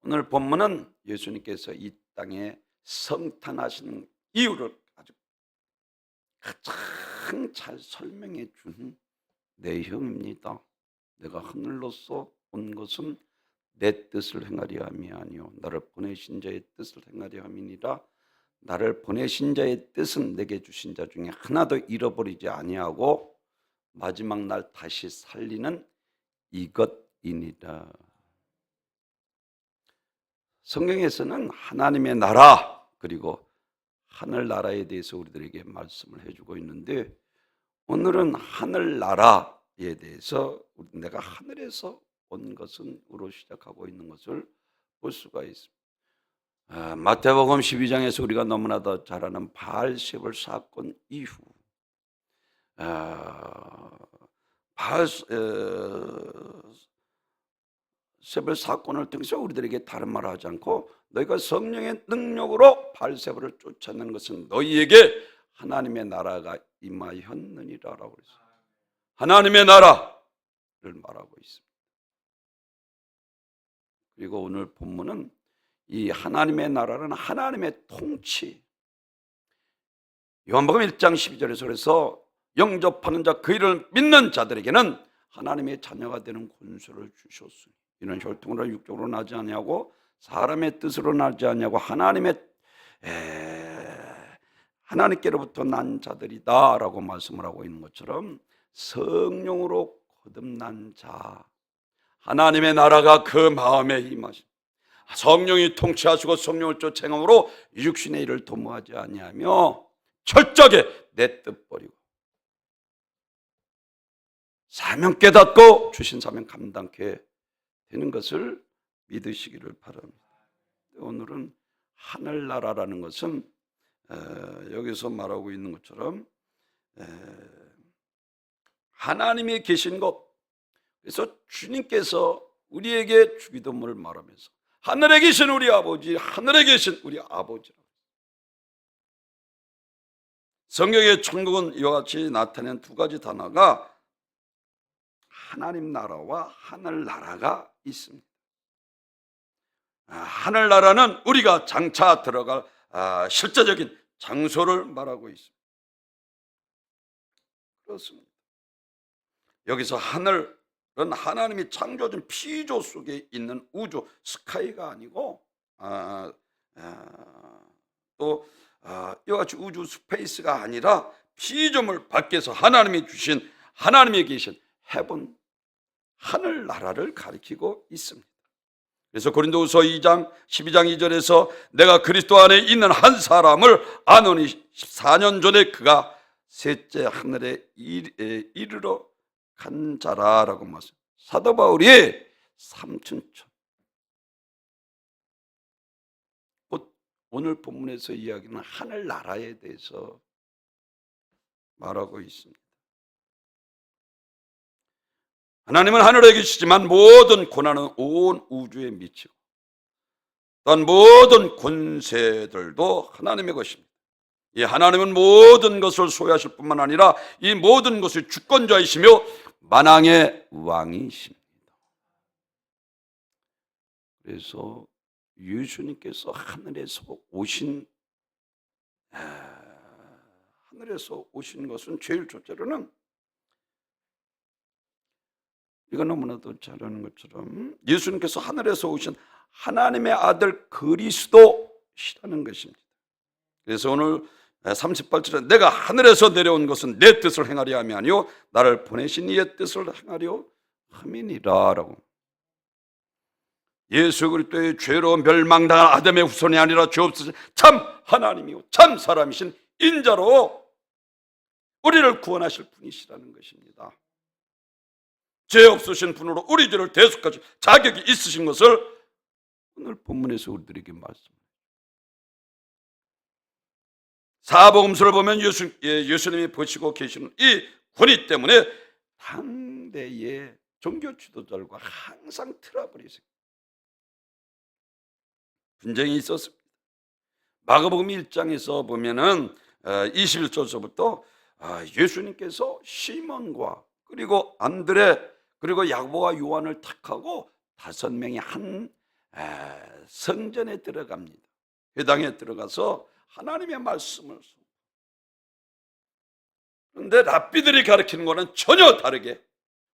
오늘 본문은 예수님께서 이 땅에 성탄하시는 이유를 아주 가장 잘 설명해 준 내용입니다. 내가 하늘로서 온 것은 내 뜻을 행하려 함이 아니요 나를 보내신 자의 뜻을 행하려 함이니라. 나를 보내신 자의 뜻은 내게 주신 자 중에 하나도 잃어버리지 아니하고 마지막 날 다시 살리는 이것이니라. 성경에서는 하나님의 나라 그리고 하늘나라에 대해서 우리들에게 말씀을 해주고 있는데, 오늘은 하늘나라에 대해서 내가 하늘에서 온 것은으로 시작하고 있는 것을 볼 수가 있습니다. 마태복음 12장에서 우리가 너무나도 잘 아는 바알세불 사건 이후 바알세불 사건을 통해서 우리들에게 다른 말을 하지 않고 너희가 성령의 능력으로 바알세불을 쫓아낸 것은 너희에게 하나님의 나라가 임하였느니라라고 그랬어요. 하나님의 나라를 말하고 있습니다. 그리고 오늘 본문은 이 하나님의 나라는 하나님의 통치, 요한복음 1장 12절에서 그래서 영접하는 자 그 이름을 믿는 자들에게는 하나님의 자녀가 되는 권세를 주셨으니 이는 혈통으로 육적으로 나지 아니하고 사람의 뜻으로 나지 아니하고 하나님께로부터 난 자들이다 라고 말씀을 하고 있는 것처럼, 성령으로 거듭난 자, 하나님의 나라가 그 마음에 임하신, 성령이 통치하시고 성령을 쫓아 행함으로 육신의 일을 도모하지 아니하며 철저하게 내 뜻 버리고 사명 깨닫고 주신 사명 감당케 되는 것을 믿으시기를 바랍니다. 오늘은 하늘나라라는 것은 여기서 말하고 있는 것처럼 하나님이 계신 것, 그래서 주님께서 우리에게 주기도문을 말하면서 하늘에 계신 우리 아버지, 하늘에 계신 우리 아버지라고. 성경의 천국은 이와 같이 나타낸 두 가지 단어가 하나님 나라와 하늘나라가 있습니다. 하늘나라는 우리가 장차 들어갈 실제적인 장소를 말하고 있습니다. 그렇습니다. 여기서 하늘은 하나님이 창조하신 피조 속에 있는 우주, 스카이가 아니고 또 이와 같이 우주 스페이스가 아니라 피조물 밖에서 하나님이 주신, 하나님이 계신 헤븐, 하늘나라를 가리키고 있습니다. 그래서 고린도후서 2장 12장 2절에서 내가 그리스도 안에 있는 한 사람을 아노니 14년 전에 그가 셋째 하늘에 이르러 간 자라라고 말씀. 사도 바울이 삼천천, 오늘 본문에서 이야기는 하늘나라에 대해서 말하고 있습니다. 하나님은 하늘에 계시지만 모든 고난은 온 우주에 미치고 또한 모든 권세들도 하나님의 것입니다. 이 하나님은 모든 것을 소유하실 뿐만 아니라 이 모든 것의 주권자이시며 만왕의 왕이십니다. 그래서 예수님께서 하늘에서 오신 것은 제일 첫째로는, 이거 너무나도 잘 아는 것처럼 예수님께서 하늘에서 오신 하나님의 아들 그리스도시라는 것입니다. 그래서 오늘 38절에 내가 하늘에서 내려온 것은 내 뜻을 행하려 함이 아니요 나를 보내신 이의 뜻을 행하려 함이니라 라고. 예수 그리스도의 죄로 멸망당한 아담의 후손이 아니라 죄 없으신 참 하나님이요 참 사람이신 인자로 우리를 구원하실 분이시라는 것입니다. 죄 없으신 분으로 우리 죄를 대속하실 자격이 있으신 것을 오늘 본문에서 우리들에게 말씀합니다. 사복음서를 보면 예수님이 보시고 계시는 이 권위 때문에 당대의 종교 지도자들과 항상 트러블이 있어요. 분쟁이 있었습니다. 마가복음 1장에서 보면은 21절서부터 예수님께서 시몬과 그리고 안드레 그리고 야고보와 요한을 택하고 5명이 한 성전에 들어갑니다. 회당에 들어가서 하나님의 말씀을 씁니다. 그런데 랍비들이 가르치는 것은 전혀 다르게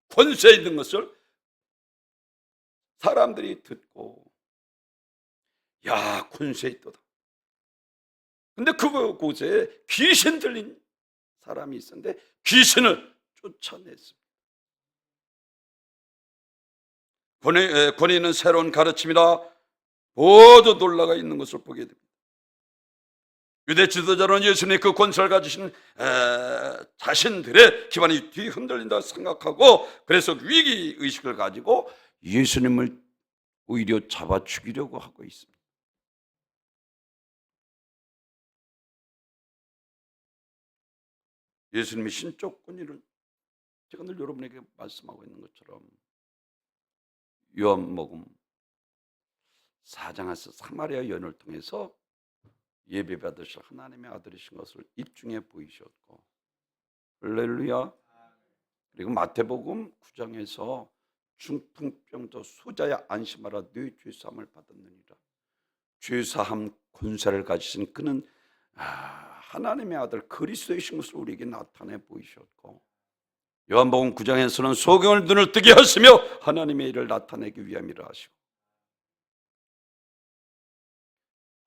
권세 있는 것을 사람들이 듣고, 야, 권세 있도다. 근데 그곳에 귀신 들린 사람이 있었는데 귀신을 쫓아냈습니다. 권위 있는 새로운 가르침이라 모두 놀라가 있는 것을 보게 됩니다. 유대 지도자는 예수님의 그 권세를 가지신 자신들의 기반이 뒤흔들린다고 생각하고, 그래서 위기의식을 가지고 예수님을 오히려 잡아 죽이려고 하고 있습니다. 예수님의 신적 권위를 제가 늘 여러분에게 말씀하고 있는 것처럼 요한복음 4장에서 사마리아 여인을 통해서 예배 받으실 하나님의 아들이신 것을 입증해 보이셨고, 할렐루야. 그리고 마태복음 9장에서 중풍병자 수자야 안심하라 네 죄사함을 받았느니라. 죄사함 권세를 가지신 그는 하나님의 아들 그리스도이신 것을 우리에게 나타내 보이셨고, 요한복음 9장에서는 소경을 눈을 뜨게 하시며 하나님의 일을 나타내기 위함이라 하시고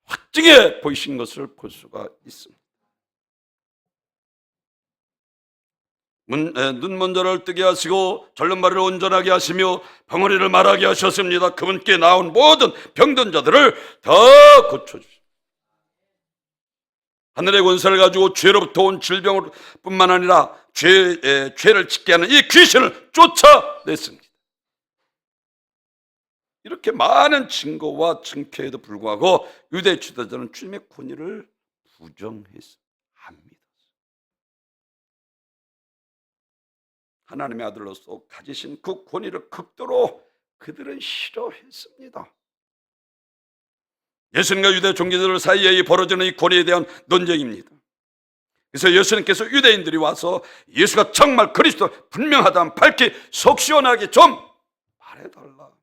확증해 보이신 것을 볼 수가 있습니다. 눈 먼저를 뜨게 하시고 절른 발을 온전하게 하시며 벙어리를 말하게 하셨습니다. 그분께 나온 모든 병든 자들을 다 고쳐주십니다. 하늘의 권세를 가지고 죄로부터 온 질병을 뿐만 아니라 죄를 짓게 하는 이 귀신을 쫓아냈습니다. 이렇게 많은 증거와 증표에도 불구하고 유대 지도자는 주님의 권위를 부정했습니다. 안 믿었어요. 하나님의 아들로서 가지신 그 권위를 극도로 그들은 싫어했습니다. 예수님과 유대 종교들 사이에 벌어지는 이 권위에 대한 논쟁입니다. 그래서 예수님께서 유대인들이 와서 예수가 정말 그리스도 분명하다면 밝히 속 시원하게 좀 말해달라.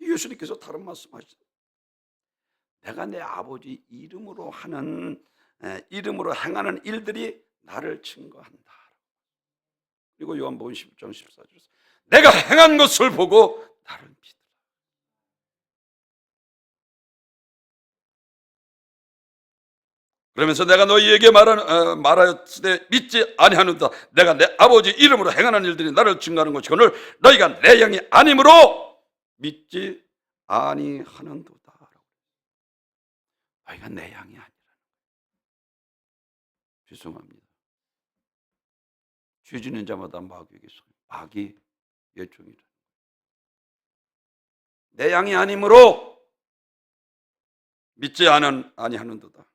예수님께서 다른 말씀하시죠. 내가 내 아버지 이름으로 행하는 일들이 나를 증거한다. 그리고 요한복음 10장 14절에서 내가 행한 것을 보고 나를 믿으라. 그러면서 내가 너희에게 말하였으되 믿지 아니하는다. 내가 내 아버지 이름으로 행하는 일들이 나를 증거하는 것이거늘 너희가 내 영이 아니므로 믿지 아니하는도다. 너희가 내 양이 아니라는 거예요. 죄송합니다. 죄 짓는 자마다 마귀에게 속해 마귀 예종이라. 내 양이 아니므로 믿지 아니하는도다.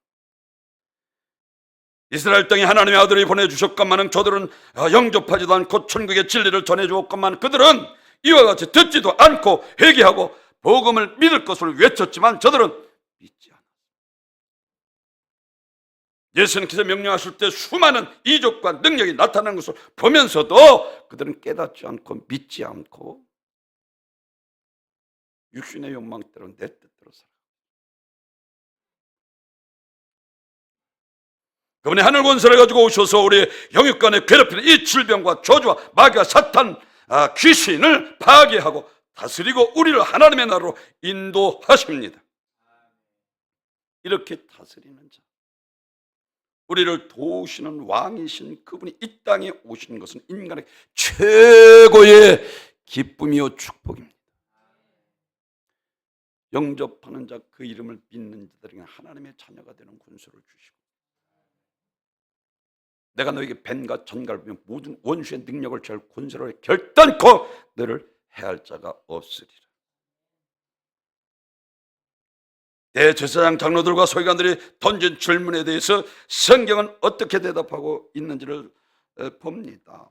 이스라엘 땅에 하나님의 아들이 보내주셨건만은 저들은 영접하지도 않고 천국의 진리를 전해주었건만 그들은 이와 같이 듣지도 않고 회개하고 복음을 믿을 것을 외쳤지만 저들은 믿지 않았습니다. 예수님께서 명령하실 때 수많은 이적과 능력이 나타나는 것을 보면서도 그들은 깨닫지 않고 믿지 않고 육신의 욕망대로 내 뜻대로 살아갑니다. 그분이 하늘 권세를 가지고 오셔서 우리 영육간에 괴롭히는 이 질병과 저주와 마귀와 사탄 귀신을 파괴하고 다스리고 우리를 하나님의 나라로 인도하십니다. 이렇게 다스리는 자, 우리를 도우시는 왕이신 그분이 이 땅에 오신 것은 인간의 최고의 기쁨이요 축복입니다. 영접하는 자, 그 이름을 믿는 자들에게 하나님의 자녀가 되는 권세를 주시고, 내가 너에게 뱀과 전갈을 보면 모든 원수의 능력을 취할 권세로 결단코 너를 해할 자가 없으리라. 대제사장 장로들과 서기관들이 던진 질문에 대해서 성경은 어떻게 대답하고 있는지를 봅니다.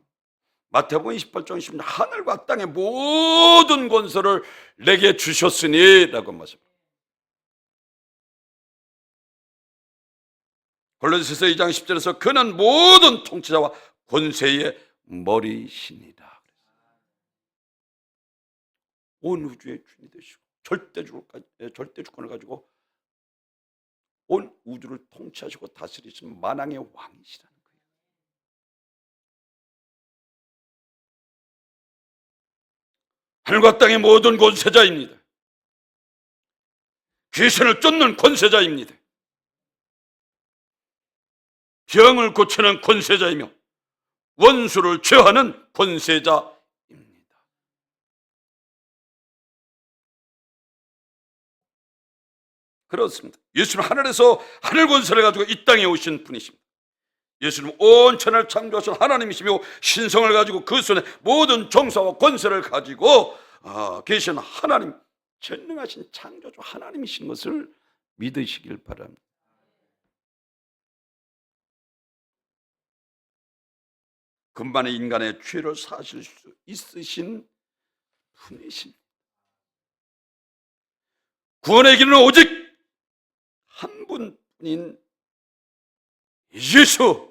마태복음 28장 10절 하늘과 땅의 모든 권세를 내게 주셨으니 라고 말씀합니다. 골로새서 2장 10절에서 그는 모든 통치자와 권세의 머리시니라. 온 우주의 주인이 되시고 절대주권을 가지고 온 우주를 통치하시고 다스리시는 만왕의 왕이시라는 거예요. 하늘과 땅의 모든 권세자입니다. 귀신을 쫓는 권세자입니다. 병을 고치는 권세자이며 원수를 제어하는 권세자입니다. 그렇습니다. 예수는 하늘에서 하늘 권세를 가지고 이 땅에 오신 분이십니다. 예수는 온 천하를 창조하신 하나님이시며 신성을 가지고 그 손에 모든 정사와 권세를 가지고 계신 하나님, 전능하신 창조주 하나님이신 것을 믿으시길 바랍니다. 금반의 인간의 죄를 사실 수 있으신 분이십니다. 구원의 길은 오직 한 분뿐인 예수십니다.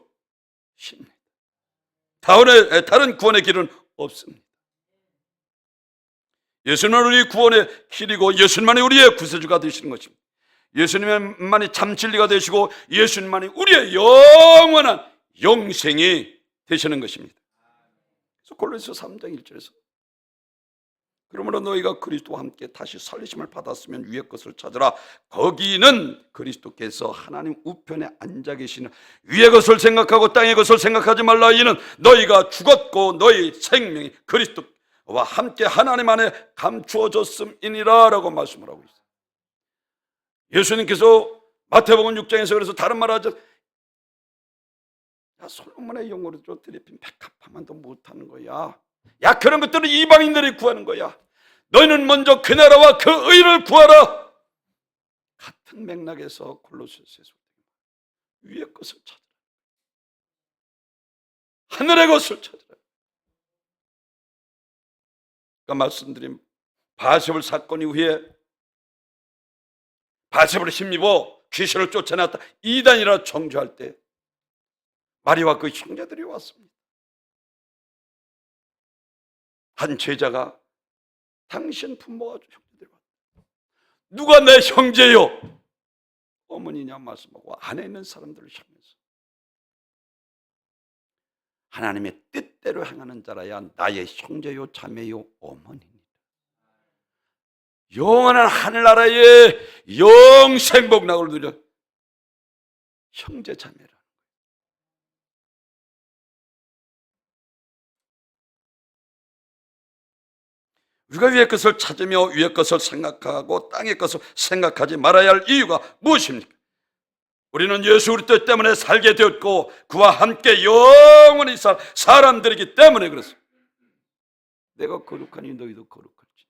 다른 구원의 길은 없습니다. 예수님은 우리 구원의 길이고 예수님만이 우리의 구세주가 되시는 것입니다. 예수님만이 참 진리가 되시고 예수님만이 우리의 영원한 영생이 되시는 것입니다. 그래서 골로새서 3장 1절에서 그러므로 너희가 그리스도와 함께 다시 살리심을 받았으면 위의 것을 찾으라. 거기는 그리스도께서 하나님 우편에 앉아 계시는 위의 것을 생각하고 땅의 것을 생각하지 말라. 이는 너희가 죽었고 너희 생명이 그리스도와 함께 하나님 안에 감추어졌음이니라 라고 말씀을 하고 있어요. 예수님께서 마태복음 6장에서 그래서 다른 말 하죠. 야, 솔로몬의 용어로 드레핀 백합화만도 못하는 거야. 야, 그런 것들은 이방인들이 구하는 거야. 너희는 먼저 그 나라와 그 의를 구하라. 같은 맥락에서 골로새서에서 위의 것을 찾으라. 하늘의 것을 찾으라. 그러니까 말씀드린 바세볼 사건 이후에 바세볼을 힘입어 귀신을 쫓아냈다 이단이라 정죄할 때 마리와 그 형제들이 왔습니다. 한 제자가 당신 부모가 형제들이 왔다. 누가 내 형제요? 어머니냐 말씀하고 안에 있는 사람들을 향해서 하나님의 뜻대로 행하는 자라야 나의 형제요 자매요 어머니입니다. 영원한 하늘나라의 영생복락을 누려 형제 자매라. 우리가 위의 것을 찾으며 위의 것을 생각하고 땅의 것을 생각하지 말아야 할 이유가 무엇입니까? 우리는 예수 그리스도 때문에 살게 되었고 그와 함께 영원히 살 사람들이기 때문에 그렇습니다. 내가 거룩하니 너희도 거룩할지.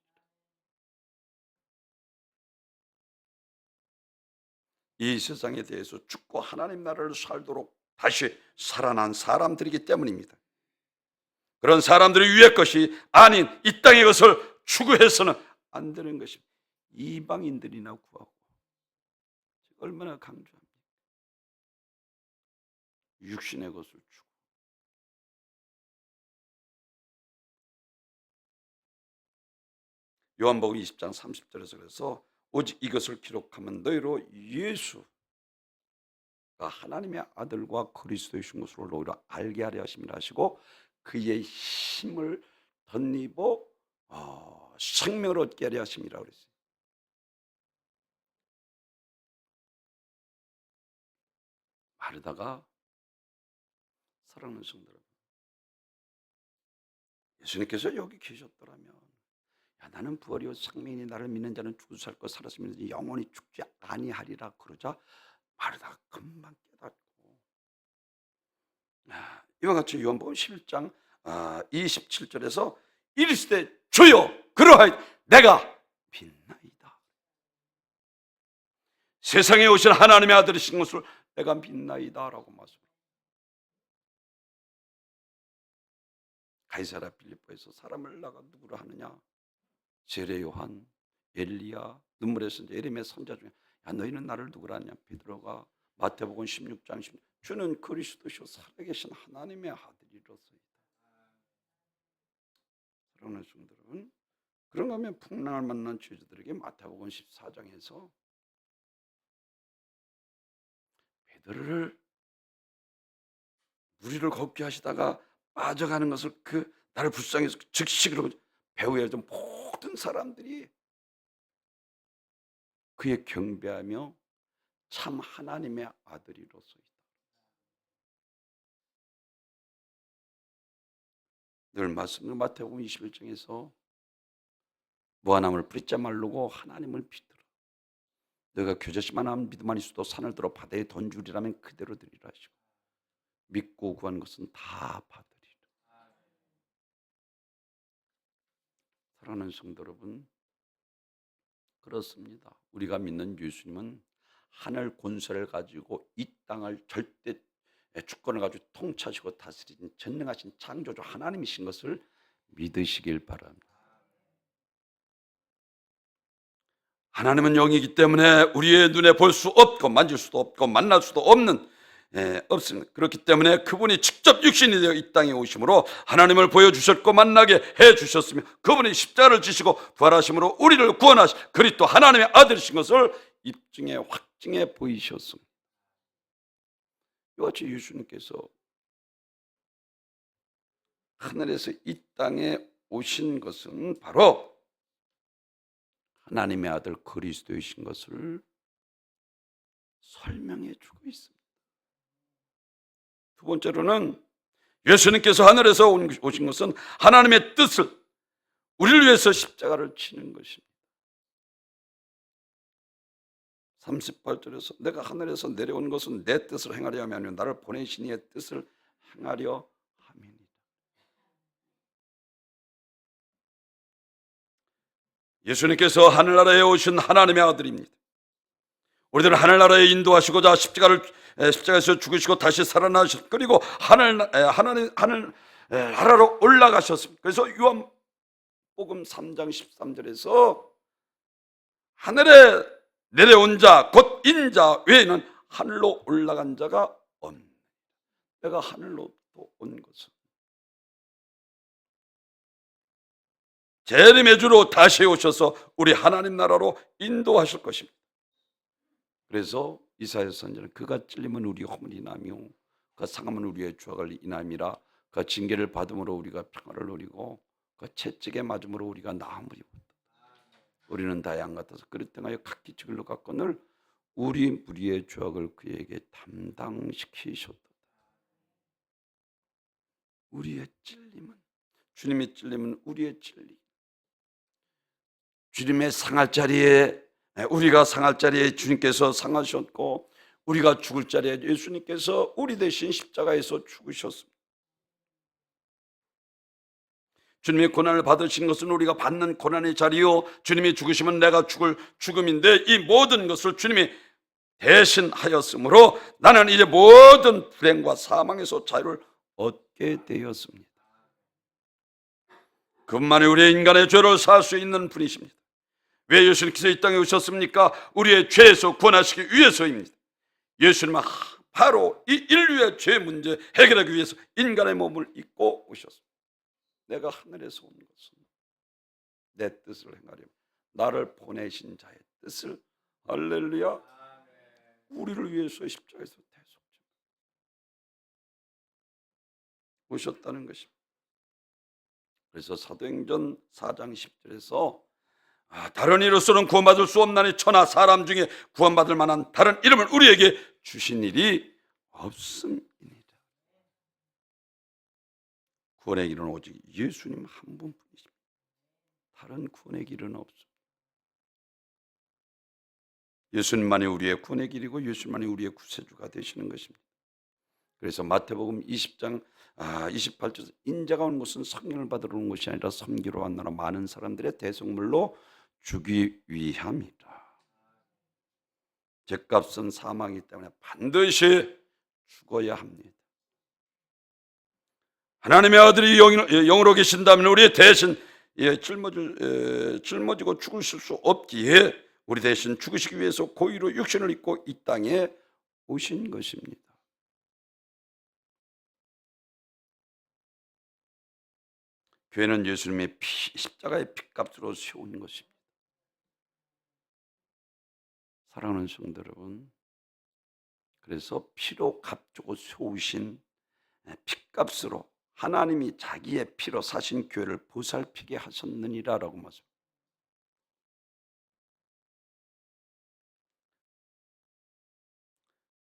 이 세상에 대해서 죽고 하나님 나라를 살도록 다시 살아난 사람들이기 때문입니다. 그런 사람들이 위의 것이 아닌 이 땅의 것을 추구해서는 안 되는 것입니다. 이방인들이나 구하고 얼마나 강조합니까? 육신의 것을 추구. 요한복음 20장 30절에서 그래서 오직 이것을 기록하면 너희로 예수가 하나님의 아들과 그리스도이신 것으로 너희로 알게 하려 하심이라 하시고 그의 힘을 덧입어 생명을 얻게 하려 하심이라 그랬어요. 말하다가 사랑하는 성도 여러분, 예수님께서 여기 계셨더라면 야, 나는 부활이요 생명이니 나를 믿는 자는 죽을 살 것 살았으면 영원히 죽지 아니하리라 그러자 말하다가 금방 깨닫고 이와 같이 요한복음 11장 27절에서 이르시되 주여 그러하여 내가 믿나이다. 세상에 오신 하나님의 아들이신 것을 내가 믿나이다 라고 말씀합니다. 가이사랴 빌립보에서 사람을 나가 누구로 하느냐? 세례 요한, 엘리야, 눈물의 선자, 예레미야 선자 중에 야 너희는 나를 누구라 하냐? 베드로가 마태복음 16장 16 주는 그리스도시요 살아계신 하나님의 아들이로소이다. 사랑하는 성도 여러분, 그런가 하면 풍랑을 만난 죄주들에게 마태복음 14장에서 베드로를 무리를 걷게 하시다가 빠져가는 것을 나를 불쌍해서 즉시 그러고 배후에 있던 모든 사람들이 그의 경배하며 참 하나님의 아들이로서 있다. 늘 말씀드린 마태복음 21장에서 무화나무를 뿌리째 말르고 하나님을 믿으라. 너가 교제시만 믿음 안에 있어도 산을 들어 바다에 던주리라면 그대로 되리라 하시고 믿고 구하는 것은 다 받으리라. 사랑하는 성도 여러분, 그렇습니다. 우리가 믿는 예수님은 하늘 권세를 가지고 이 땅을 절대 주권을 가지고 통치하시고 다스리신 전능하신 창조주 하나님이신 것을 믿으시길 바랍니다. 하나님은 영이기 때문에 우리의 눈에 볼 수 없고 만질 수도 없고 만날 수도 없는 없습니다. 그렇기 때문에 그분이 직접 육신이 되어 이 땅에 오심으로 하나님을 보여주셨고 만나게 해주셨으며 그분이 십자가를 지시고 부활하심으로 우리를 구원하신 그리스도 하나님의 아들이신 것을 입증해 확증해 보이셨습니다. 이같이 예수님께서 하늘에서 이 땅에 오신 것은 바로 하나님의 아들 그리스도이신 것을 설명해 주고 있습니다. 두 번째로는 예수님께서 하늘에서 오신 것은 하나님의 뜻을 우리를 위해서 십자가를 치는 것입니다. 38절에서 내가 하늘에서 내려온 것은 내 뜻을 행하려 함이 아니요 나를 보내신 이의 뜻을 행하려 함이니라. 예수님께서 하늘나라에 오신 하나님의 아들입니다. 우리들은 하늘나라에 인도하시고자 십자가에서 죽으시고 다시 살아나셨고 그리고 하늘나라로 올라가셨습니다. 그래서 요한복음 3장 13절에서 하늘에 내려온 자 곧 인자 외에는 하늘로 올라간 자가 없는. 내가 하늘로 온 것은 재림의 주로 다시 오셔서 우리 하나님 나라로 인도하실 것입니다. 그래서 이사야 선지자는 그가 찔림은 우리 허물이 인하며 그가 상함은 우리의 죄악을 인함이라. 그가 징계를 받음으로 우리가 평화를 누리고 그가 채찍에 맞음으로 우리가 나음을 입었다. 우리는 다 양 같아서 그릇 행하여 각기 책을 갖거늘 우리 무리의 죄악을 그에게 담당시키셨다. 우리의 찔림은 주님의 찔림은 우리의 찔림. 주님의 상할 자리에 우리가 상할 자리에 주님께서 상하셨고 우리가 죽을 자리에 예수님께서 우리 대신 십자가에서 죽으셨습니다. 주님의 고난을 받으신 것은 우리가 받는 고난의 자리요 주님이 죽으시면 내가 죽을 죽음인데 이 모든 것을 주님이 대신하였으므로 나는 이제 모든 불행과 사망에서 자유를 얻게 되었습니다. 그분만이 우리의 인간의 죄를 살 수 있는 분이십니다. 왜 예수님께서 이 땅에 오셨습니까? 우리의 죄에서 구원하시기 위해서입니다. 예수님은 바로 이 인류의 죄 문제 해결하기 위해서 인간의 몸을 입고 오셨습니다. 내가 하늘에서 온 것은 내 뜻을 행하려면 나를 보내신 자의 뜻을 할렐루야 우리를 위해서 십자가에서 대속죄 오셨다는 것입니다. 그래서 사도행전 4장 10절에서 다른 이로서는 구원받을 수 없나니 천하 사람 중에 구원받을 만한 다른 이름을 우리에게 주신 일이 없음이니라. 구원의 길은 오직 예수님 한 분뿐이십니다. 다른 구원의 길은 없습니다. 예수님만이 우리의 구원의 길이고 예수님만이 우리의 구세주가 되시는 것입니다. 그래서 마태복음 20장 28절에서 인자가 온 것은 성령을 받으러 온 것이 아니라 섬기러 왔노라. 많은 사람들의 대속물로 주기 위함이라. 죄값은 사망이기 때문에 반드시 죽어야 합니다. 하나님의 아들이 영으로 계신다면 우리 대신 짊어지고 죽으실 수 없기에 우리 대신 죽으시기 위해서 고의로 육신을 입고 이 땅에 오신 것입니다. 교회는 예수님의 십자가의 피값으로 세운 것입니다. 사랑하는 성도 여러분, 그래서 피로 값주고 세우신 피값으로 하나님이 자기의 피로 사신 교회를 보살피게 하셨느니라라고 말씀.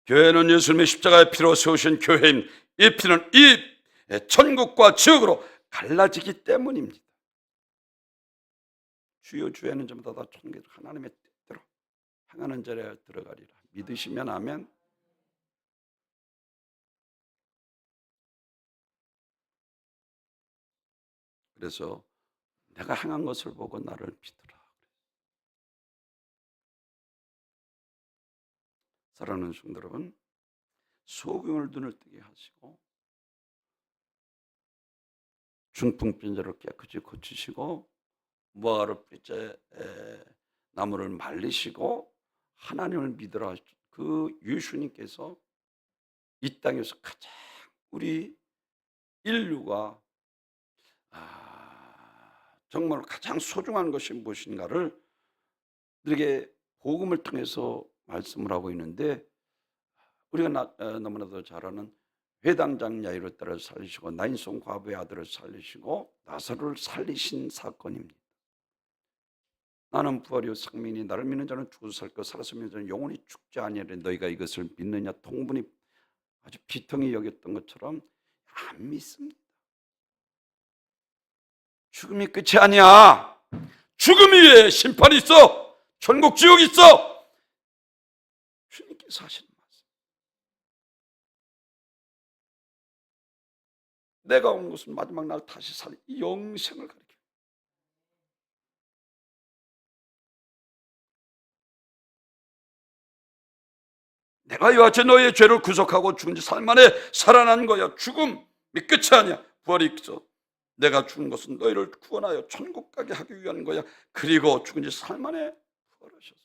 교회는 예수님의 십자가의 피로 세우신 교회인 이 피는 이 천국과 지옥으로 갈라지기 때문입니다. 주여 주에는 전부 다 천국 하나님의 뜻대로 행하는 자리에 들어가리라. 믿으시면 아멘. 그래서 내가 행한 것을 보고 나를 믿으라. 사랑하는 성도 여러분, 소경을 눈을 뜨게 하시고 중풍병자를 깨끗이 고치시고 무화과를 뿌리째 나무를 말리시고 하나님을 믿으라. 그 예수님께서 이 땅에서 가장 우리 인류가 정말 가장 소중한 것이 무엇인가를 우리에게 복음을 통해서 말씀을 하고 있는데, 우리가 너무나도 잘 아는 회당장 야이로 딸을 살리시고 나인송 과부의 아들을 살리시고 나사로를 살리신 사건입니다. 나는 부활이요 생명이니 나를 믿는 자는 죽어도 살 것, 살아서 믿는 자는 영원히 죽지 아니하리라. 너희가 이것을 믿느냐? 통분이 아주 비통히 여겼던 것처럼 안 믿습니다. 죽음이 끝이 아니야. 죽음 위에 심판이 있어. 천국 지옥이 있어. 주님께서 하시는 말씀. 내가 온 것은 마지막 날 다시 살 영생을 가리켜. 내가 이와 같이 너희의 죄를 구속하고 죽은 지 사흘 만에 살아난 거야. 죽음이 끝이 아니야. 부활이 있어. 내가 죽은 것은 너희를 구원하여 천국 가게 하기 위한 거야. 그리고 죽은 지 사흘 만에 부활하셨어.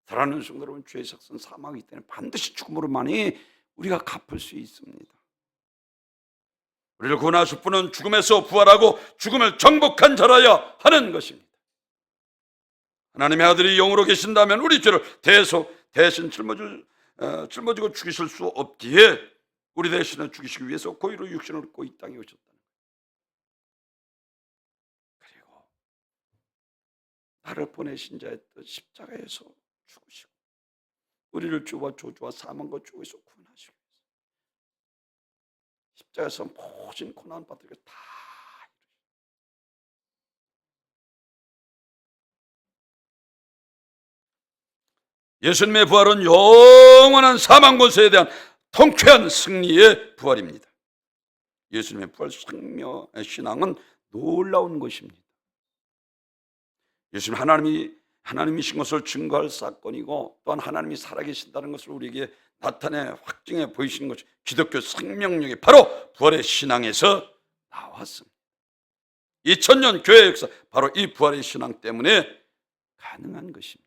사랑하는 성도 여러분, 죄의 삭은 사망이기 때문에 반드시 죽음으로만이 우리가 갚을 수 있습니다. 우리를 구원하실 분은 죽음에서 부활하고 죽음을 정복한 자라야 하는 것입니다. 하나님의 아들이 영으로 계신다면 우리 죄를 대신 짊어지고 죽이실 수 없기에 우리 대신에 죽이시기 위해서 고의로 육신을 얻고 이 땅에 오셨다는 거예요. 그리고 나를 보내신 자의 뜻 십자가에서 죽으시고 우리를 죄와 저주와 사망과 죽음에서 구원하시기 위해서 십자가에서 모진 고난 받들고 다 예수님의 부활은 영원한 사망 권세에 대한 통쾌한 승리의 부활입니다. 예수님의 부활 신앙은 놀라운 것입니다. 예수님 하나님이신 것을 증거할 사건이고, 또한 하나님이 살아계신다는 것을 우리에게 나타내 확증해 보이시는 것이 기독교 생명력이 바로 부활의 신앙에서 나왔습니다. 2000년 교회 역사, 바로 이 부활의 신앙 때문에 가능한 것입니다.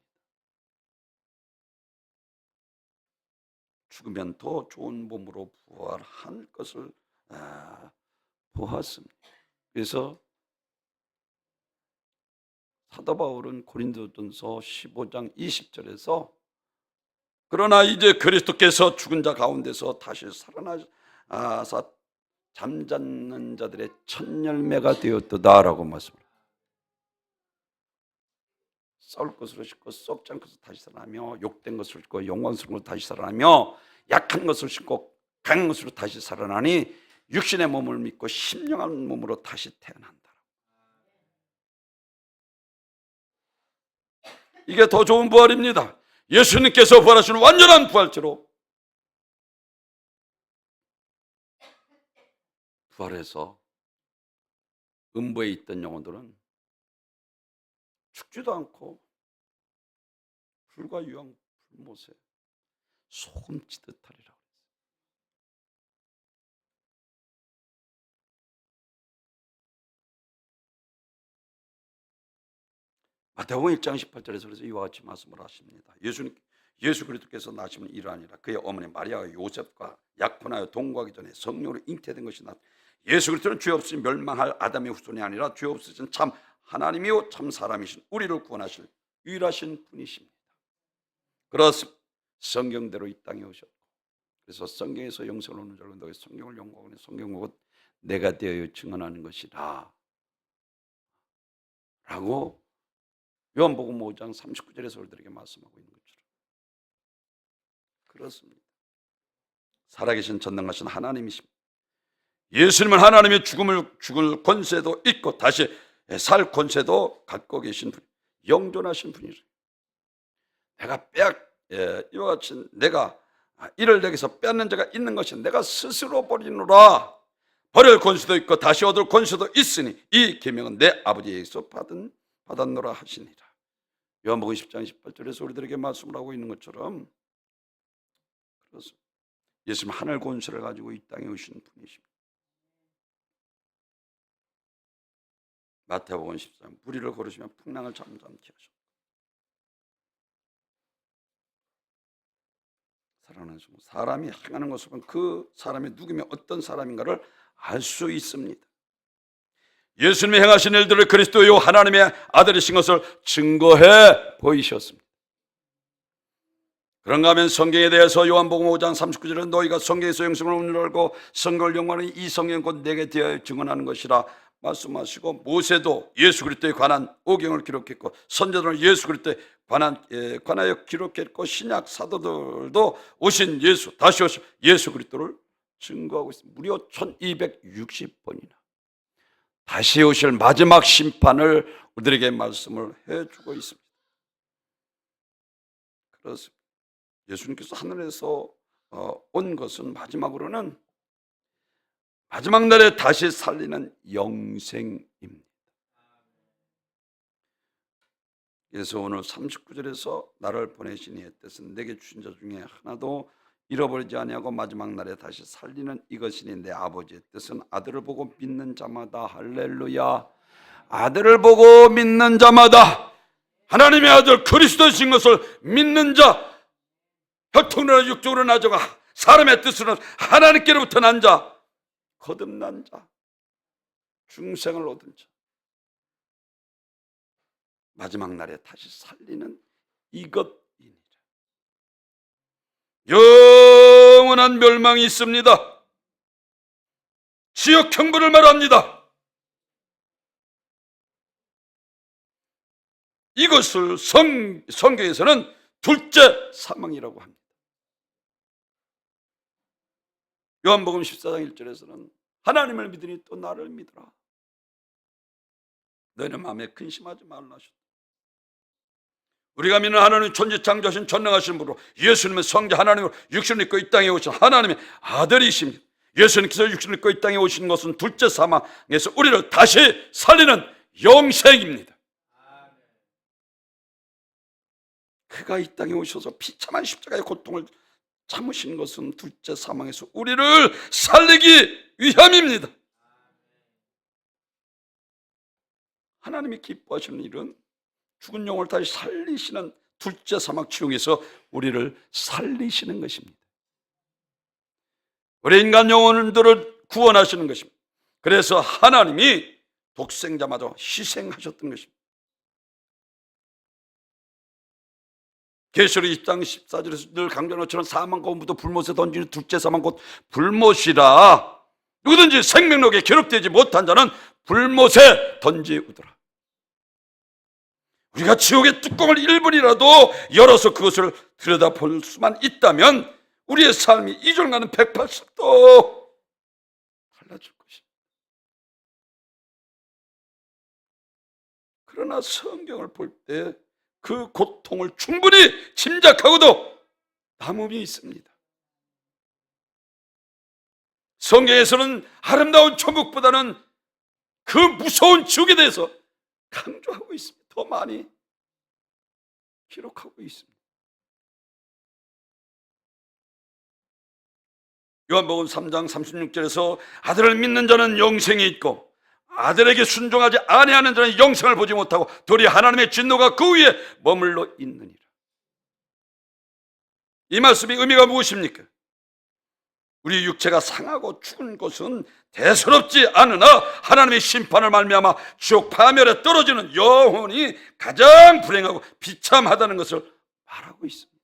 죽으면 더 좋은 몸으로 부활할 것을 보았습니다. 그래서 사도 바울은 고린도전서 15장 20절에서 그러나 이제 그리스도께서 죽은 자 가운데서 다시 살아나사 잠자는 자들의 첫 열매가 되었도다라고 말씀합니다. 썩을 것으로 싣고 썩지 않은 것을 다시 살아나며, 욕된 것을 싣고 영광스러운 것을 다시 살아나며, 약한 것을 싣고 강한 것으로 다시 살아나니 육신의 몸을 믿고 심령한 몸으로 다시 태어난다. 이게 더 좋은 부활입니다. 예수님께서 부활하시는 완전한 부활체로 부활해서 음부에 있던 영혼들은 죽지도 않고 불과 유황 불못에 소금 치듯 하리라. 마태복음 1장 18절에서 그래서 이와 같이 말씀을 하십니다. 예수 그리스도께서 나시는 일이 아니라 그의 어머니 마리아와 요셉과 약혼하여 동거하기 전에 성령으로 잉태된 것이나 예수 그리스도는 죄 없이 멸망할 아담의 후손이 아니라 죄 없으신 참 하나님이요 참 사람이신 우리를 구원하실 유일하신 분이십니다. 그렇습니다. 성경대로 이 땅에 오셨고, 그래서 성경에서 영생을 얻는 자로 너희 성경을 연구하고 성경 곧 내가 되어 증언하는 것이라 라고 요한복음 5장 39절에서 우리들에게 말씀하고 있는 것처럼 그렇습니다. 살아계신 전능하신 하나님이십니다. 예수님은 하나님의 죽을 권세도 있고 다시 살 권세도 갖고 계신 분, 영존하신 분이죠. 내가 이와 같이 내가 이를 내게서 빼앗는 자가 있는 것이 내가 스스로 버리노라. 버릴 권세도 있고 다시 얻을 권세도 있으니 이 계명은 내 아버지에게서 받았노라 하시니라. 요한복음 10장 18절에서 우리들에게 말씀을 하고 있는 것처럼 그렇습니다. 예수님은 하늘 권세를 가지고 이 땅에 오신 분이십니다. 마태복음 14장 무리를 거르시며 풍랑을 잠잠케 하셨다. 사랑하는 성도, 사람이 행하는 것을 보면 그 사람이 누구며 어떤 사람인가를 알 수 있습니다. 예수님이 행하신 일들을 그리스도요 하나님의 아들이신 것을 증거해 보이셨습니다. 그런가 하면 성경에 대해서 요한복음 5장 39절은 너희가 성경에서 영생을 얻는 줄 알고 성경을 연구하는 이 성경 곧 내게 대하여 증언하는 것이라 말씀하시고, 모세도 예수 그리스도에 관한 오경을 기록했고 선지자들은 예수 그리스도에 관하여 기록했고 신약 사도들도 오신 예수, 다시 오신 예수 그리스도를 증거하고 있습니다. 무려 1260번이나 다시 오실 마지막 심판을 우리들에게 말씀을 해주고 있습니다. 그렇습니다. 예수님께서 하늘에서 온 것은 마지막으로는 마지막 날에 다시 살리는 영생입니다. 그래서 오늘 39절에서 나를 보내신 이의 뜻은 내게 주신 자 중에 하나도 잃어버리지 아니하고 마지막 날에 다시 살리는 이것이니 내 아버지의 뜻은 아들을 보고 믿는 자마다, 할렐루야, 아들을 보고 믿는 자마다, 하나님의 아들 그리스도신 것을 믿는 자, 혈통으로나 육적으로 나져가 사람의 뜻으로 하나님께로부터 난 자, 거듭난 자, 중생을 얻은 자, 마지막 날에 다시 살리는 이것이니라. 영원한 멸망이 있습니다. 지옥 형벌을 말합니다. 이것을 성경에서는 둘째 사망이라고 합니다. 요한복음 14장 1절에서는 하나님을 믿으니 또 나를 믿으라. 너희는 마음에 근심하지 말라 하셨다. 우리가 믿는 하나님 천지창조하신 전능하신 분으로 예수님은 성자 하나님으로 육신을 입고 이 땅에 오신 하나님의 아들이십니다. 예수님께서 육신을 입고 이 땅에 오신 것은 둘째 사망에서 우리를 다시 살리는 영생입니다. 그가 이 땅에 오셔서 비참한 십자가의 고통을 참으신 것은 둘째 사망에서 우리를 살리기 위함입니다. 하나님이 기뻐하시는 일은 죽은 영혼을 다시 살리시는 둘째 사막 지옥에서 우리를 살리시는 것입니다. 우리 인간 영혼들을 구원하시는 것입니다. 그래서 하나님이 독생자마저 희생하셨던 것입니다. 계시록 20장 14절에서 늘 강조하는 것처럼 사망 가운데도 불못에 던지는 둘째 사망 곧 불못이라. 누구든지 생명록에 기록되지 못한 자는 불못에 던지우더라. 우리가 지옥의 뚜껑을 1분이라도 열어서 그것을 들여다볼 수만 있다면 우리의 삶이 2절과는 180도 달라질 것입니다. 그러나 성경을 볼 때 그 고통을 충분히 짐작하고도 남음이 있습니다. 성경에서는 아름다운 천국보다는 그 무서운 지옥에 대해서 강조하고 있습니다. 더 많이 기록하고 있습니다. 요한복음 3장 36절에서 아들을 믿는 자는 영생이 있고 아들에게 순종하지 아니하는 자는 영생을 보지 못하고 도리어 하나님의 진노가 그 위에 머물러 있느니라. 이 말씀의 의미가 무엇입니까? 우리 육체가 상하고 죽은 것은 대수롭지 않으나 하나님의 심판을 말미암아 지옥 파멸에 떨어지는 영혼이 가장 불행하고 비참하다는 것을 말하고 있습니다.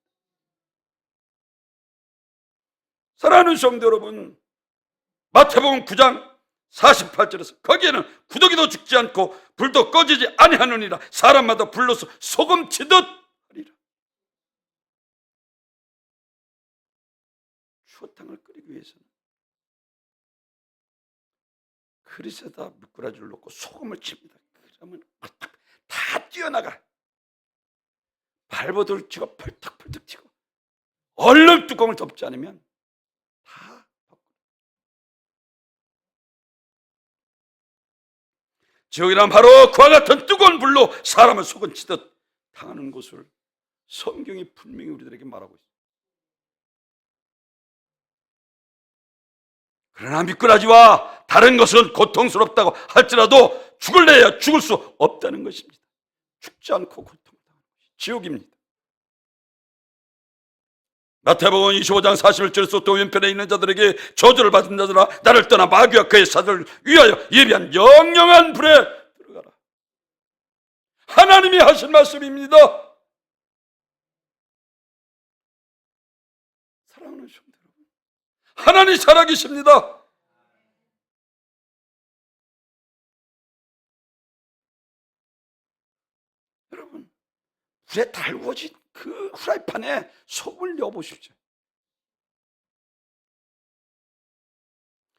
사랑하는 성도 여러분, 마태복음 9장 48절에서 거기에는 구더기도 죽지 않고 불도 꺼지지 아니하느니라 사람마다 불로서 소금 치듯 하리라. 추어탕을 끓이기 위해서는 그릇에다 미꾸라지를 넣고 소금을 칩니다. 그러면 다 뛰어나가. 발버둥을 치고 펄떡펄떡 치고 얼른 뚜껑을 덮지 않으면 다 지옥이란 바로 그와 같은 뜨거운 불로 사람을 속은치듯 당하는 것을 성경이 분명히 우리들에게 말하고 있습니다. 그러나 미꾸라지와 다른 것은 고통스럽다고 할지라도 죽을래야 죽을 수 없다는 것입니다. 죽지 않고 고통당하는 것이 지옥입니다. 마태복음 25장 41절에서 또 왼편에 있는 자들에게 저주를 받은 자들아 나를 떠나 마귀와 그의 사들을 위하여 예비한 영영한 불에 들어가라. 하나님이 하신 말씀입니다. 사랑하는 성도 여러분, 하나님 살아계십니다. 여러분, 불에 달구어진 그 후라이팬에 소금을 넣어보십시오.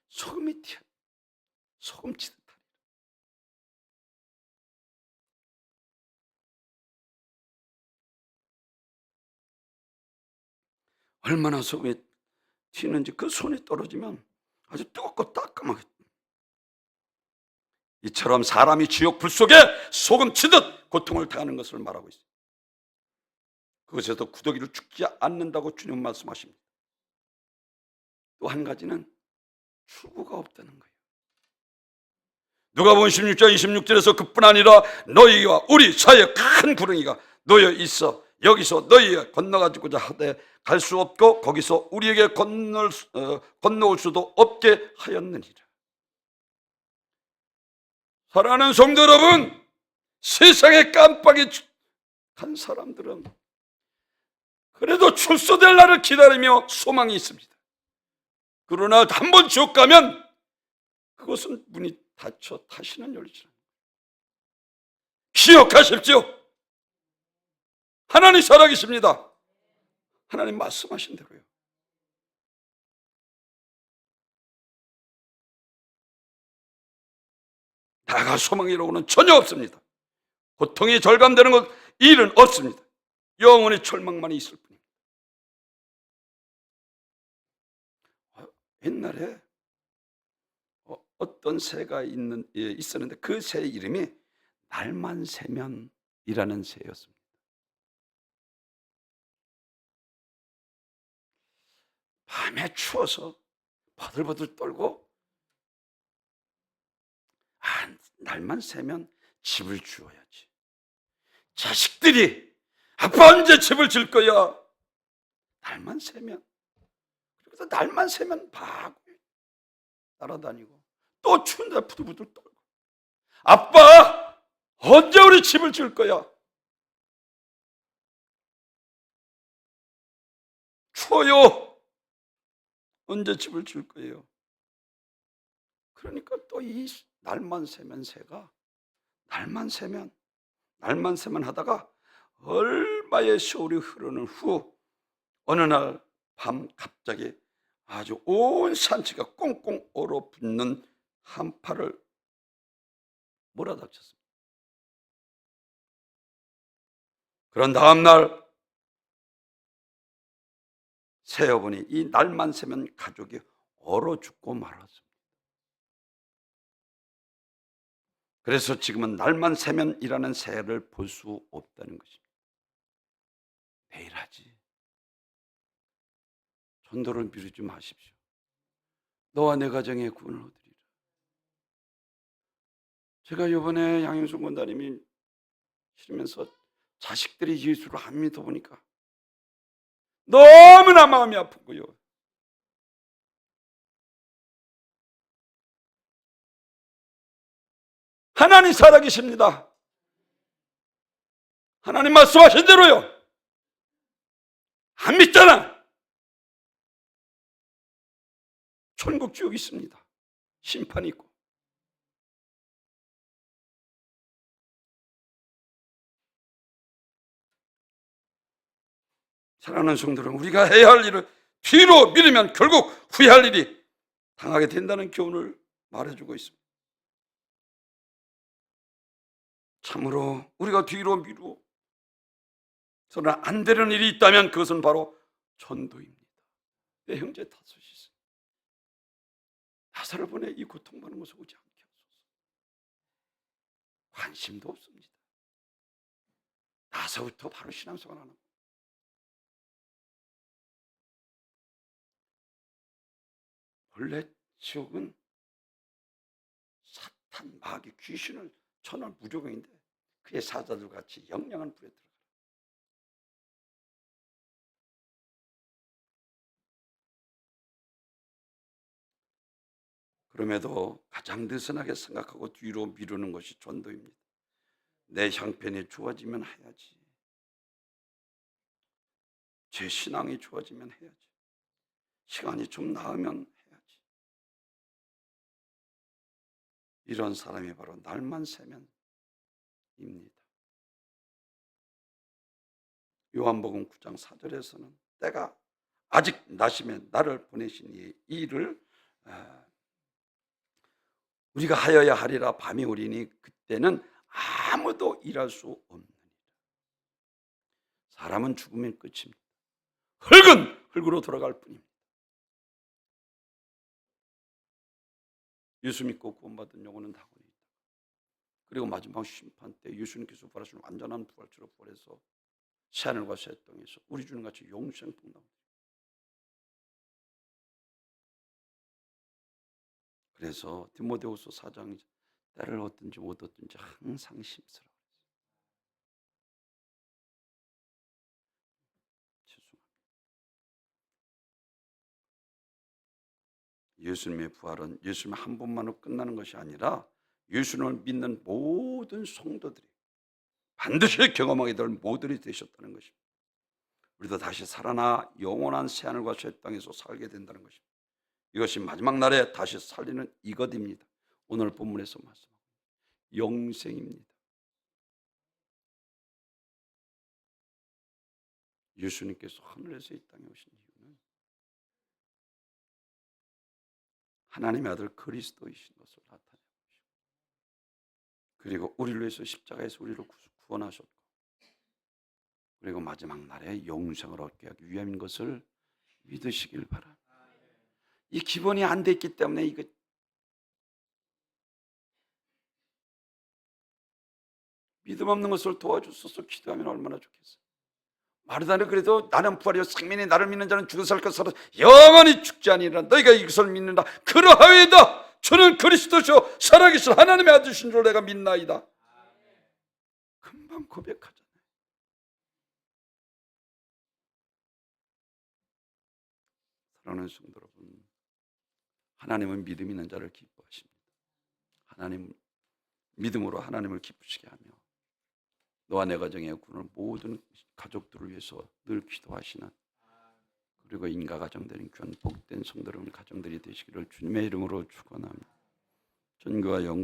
소금이 튀어 소금 치듯 하리라. 얼마나 소금이 튀는지 그 손에 떨어지면 아주 뜨겁고 따끔하게. 이처럼 사람이 지옥 불 속에 소금 치듯 고통을 당하는 것을 말하고 있습니다. 그것에도 구더기를 죽지 않는다고 주님 말씀하십니다. 또 한 가지는 출구가 없다는 거예요. 누가복음 16장 26절에서 그뿐 아니라 너희와 우리 사이에 큰 구렁이가 놓여 있어 여기서 너희가 건너가지고자 하되 갈 수 없고 거기서 우리에게 건너올 수도 없게 하였느니라. 사랑하는 성도 여러분, 세상에 깜빡이 간 사람들은 그래도 출소될 날을 기다리며 소망이 있습니다. 그러나 한번 지옥 가면 그것은 문이 닫혀 다시는 열리지 않아요. 기억하십시오. 하나님 살아계십니다. 하나님 말씀하신 대로요. 다가 소망이라고는 전혀 없습니다. 고통이 절감되는 것 일은 없습니다. 영원히 절망만 있을 뿐입니다. 옛날에 어떤 새가 있었는데 그 새 이름이 날만새면이라는 새였습니다. 밤에 추워서 버들버들 떨고 날만 새면 집을 주어야지. 자식들이 아빠 언제 집을 질 거야? 날만 새면. 그래서 날만 새면 막 날아다니고 또 추운데 부들부들 떨고 아빠 언제 우리 집을 질 거야? 추워요. 언제 집을 질 거예요? 그러니까 또 이 날만 새면 새가 날만 새면 하다가 얼마의 세월이 흐르는 후 어느 날 밤 갑자기 아주 온 산지가 꽁꽁 얼어붙는 한파를 몰아닥쳤습니다. 그런 다음 날 새여분이 이 날만 새면 가족이 얼어 죽고 말았습니다. 그래서 지금은 날만 새면이라는 새를 볼 수 없다는 것입니다. 내일 하지. 전도를 미루지 마십시오. 너와 내 가정의 구원을 얻으리라. 제가 이번에 양현숙 원장님이 싫으면서 자식들이 예수를 안 믿어 보니까 너무나 마음이 아프고요. 하나님 살아계십니다. 하나님 말씀하신 대로요. 안 믿잖아. 천국 지옥이 있습니다. 심판이 있고. 사랑하는 성도들은 우리가 해야 할 일을 뒤로 미루면 결국 후회할 일이 당하게 된다는 교훈을 말해주고 있습니다. 참으로 우리가 뒤로 미루어 서는 안 되는 일이 있다면 그것은 바로 전도입니다. 내 형제 다섯이 있어요. 나사를 보내 이 고통받는 것을 오지 않게 하소서. 관심도 없습니다. 나서부터 바로 신앙생활 하는 거예요. 원래 지옥은 사탄, 마귀, 귀신을 천할 무조건인데 그의 사자들 같이 영영한 불에 들어가요. 그럼에도 가장 느슨하게 생각하고 뒤로 미루는 것이 전도입니다. 내 형편이 좋아지면 해야지. 제 신앙이 좋아지면 해야지. 시간이 좀 나으면 해야지. 이런 사람이 바로 날만 새면입니다. 요한복음 9장 4절에서는 때가 아직 나심에 나를 보내신 이 일을 우리가 하여야 하리라. 밤이 오리니 그때는 아무도 일할 수 없느니라. 사람은 죽으면 끝입니다. 흙은 흙으로 돌아갈 뿐입니다. 예수 믿고 구원받은 영혼은 다곤이 있다. 그리고 마지막 심판 때 예수님께서 부활하신 완전한 부활체로 부활해서 새하늘과 새 땅에서 우리 주님 같이 영생 풍랑합니다. 그래서 디모데후서 4장 때를 얻든지 못 얻든지 항상 심쓰라. 죄송합니다. 예수님의 부활은 예수님 한 번만으로 끝나는 것이 아니라 예수님을 믿는 모든 성도들이 반드시 경험하게 될 모델이 되셨다는 것입니다. 우리도 다시 살아나 영원한 새하늘과 새 땅에서 살게 된다는 것입니다. 이것이 마지막 날에 다시 살리는 이것입니다. 오늘 본문에서 말씀합니다. 영생입니다. 예수님께서 하늘에서 이 땅에 오신 이유는 하나님의 아들 그리스도이신 것을 나타내고 그리고 우리를 위해서 십자가에서 우리를 구원하셨고 그리고 마지막 날에 영생을 얻게 하기 위함인 것을 믿으시길 바랍니다. 이 기본이 안 됐기 때문에 이거 믿음 없는 것을 도와주소서 기도하면 얼마나 좋겠어요. 마르다는 그래도 나는 부활이요 생명이 나를 믿는 자는 죽어 살 것을 영원히 죽지 아니하리라. 너희가 이것을 믿는다. 그러하여이다. 저는 그리스도시요 살아계신 하나님의 아들이신 줄 내가 믿나이다. 금방 고백하잖아요. 사랑하는 성도 여러분, 하나님은 믿음 있는 자를 기뻐하십니다. 하나님 믿음으로 하나님을 기쁘시게 하며 너와 내 가정에 구는 모든 가족들을 위해서 늘 기도하시는 그리고 인가 가정들인 귀한 복된 성도 여러분 가정들이 되시기를 주님의 이름으로 축원합니다. 전교와 영